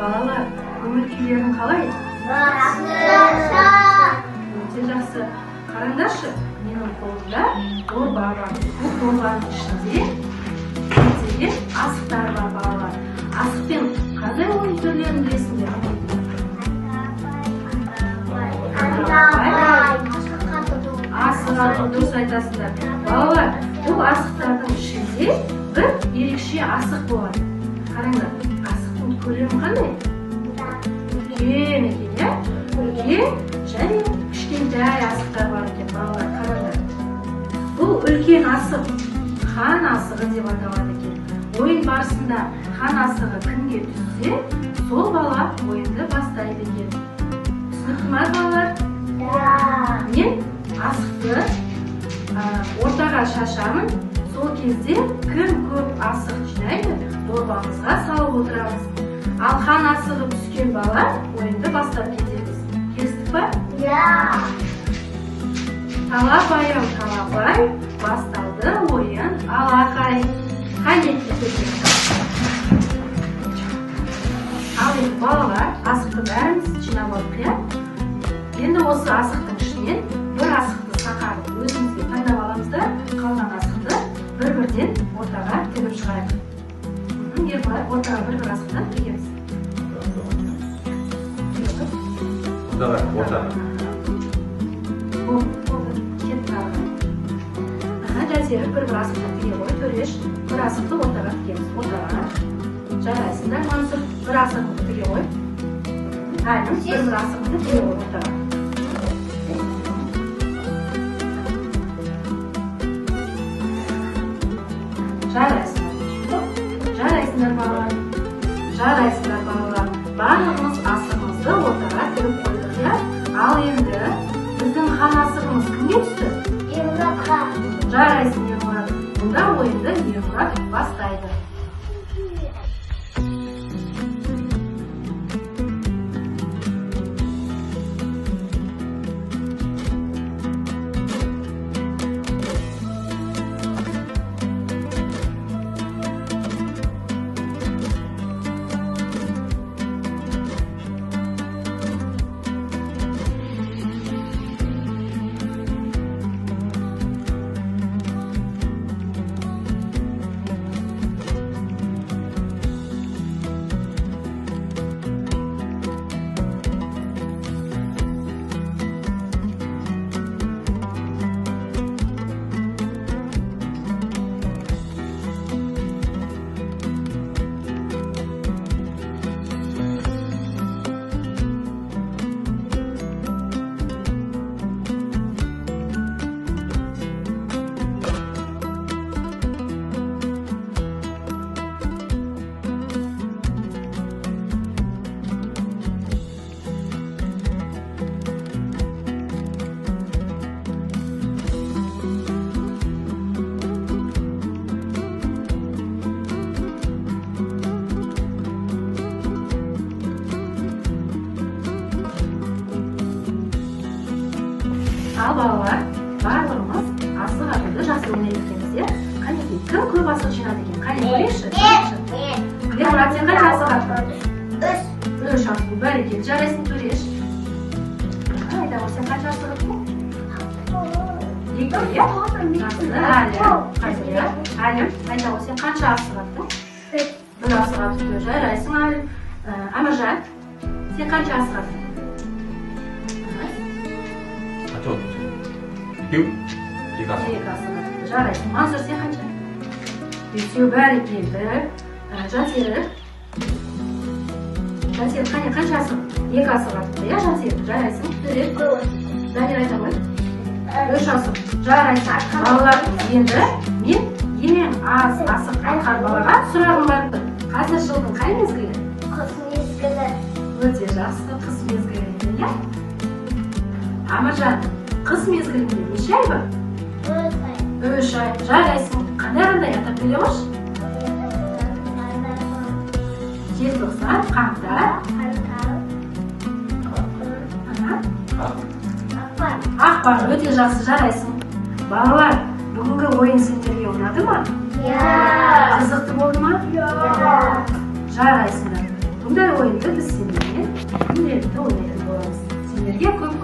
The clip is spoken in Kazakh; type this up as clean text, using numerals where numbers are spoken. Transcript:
Балалар, көңіл-күйлерің қалай? Жақсы. Өте жақсы. Қараңдаршы, менің қолымда дорба бар. Бұл дорбаның ішінде көптеген асықтар бар, балалар. Асықпен қандай ойын түрлерін білесіңдер? Асық ату, дұрыс айтасыңдар. Балалар, бұл асықтардың ішінде бір ерекше асық болады. Қараңдар, асықтың көлемі қандай? Үлкен екен, иә? Үлкен және кішкентай асықтар бар екен, балалар, қараңдар. Бұл үлкен асық хан асығы деп аталады екен. Ойын барысында хан асығы кімге түссе, сол бала ойынды бастайды екен. Түсінікті ме, балалар? Мен асықты ортаға шашамын. Сол кезде кім көп асық жинайды, дорбамызға салып отырамыз. Ал хан асығы түскен бала ойынды бастап кетеміз. Келістік па? Талапайым, талапай, басталды ойын алақай. Қанетті көтер. Ал енді балалар, асықты бәріміз жинап алдық, иә? Енді осы асықтың ішінен бір асықты сақарып өзімізге таңдап аламыз да, қалған асықты бір-бірден ортаға тігіп шығайық. Ерболат, ортаға бір-бір асықтан тігеміз. Ортаға. Болды, кет тағы. Жазеріп бір-бір асықтан тіге қой, Төреш. Бір асықты ортаға тігеміз. Ортаға. Жарайсыңдар, Мансұр, бір асықты тіге қой. Айным, бір-бір асықты тіге қой ортаға. Жарайсыңдар балалар. Жарайсыңдар балалар. Барлығымыз асығымызды ортаға тігіп қойдық, иә? Ал енді біздің хан асығымыз кімге түсті? Ерболатқа. Жарайсың, Ерболат. Бұнда ойынды Ерболат бастайды. Ал балалар, барлығымыз асық атуды жақсы ойнайды екенбіз, иә? Қанекей, кім көп асық жинады екен? Қане, көрейікші? Ерболат, сен қанша асық аттың? Үш асық, бәрекелді. Жарайсың, Төреш. Айдауыл, сен қанша асық аттың? Екі, иә? Жақсы, Әлім. Қайсы, иә? Әлім, Айдауыл, сен қанша асық аттың? Бір асық аттың. Жарайсың, Әлім. Амаржан, сен қанша асық аттың? Екі асық. Жарайсың. Мансұр, сен қанша? Бесеу, бәрекелді. Жансерік. Жансерік, қанша асық? Екі асық атты, иә, Жансерік? Жарайсың. Төрек. Данияр айта ғой. Үш асық. Жарайсың. Балалар, енді мен ең аз асық атқан балаға сұрағым бар. Қазір жылдың қай мезгілі? Қыс мезгілі. Өте жақсы, қыс мезгілі, иә? Амаржан, қыс мезгілінде неше ай бар? 3 ай. Жарайсың. Қандай атап бере қойшы? Желтоқсан, қаңтар. Ақпан, өте жақсы, жарайсың. Балалар, бүгінгі ойын сендерге ұнады ма? Иә. Қызықты болды ма? Иә. Жарайсыңдар. Бұндай ойынды бірге ойнайтын боламыз. Сендерге көп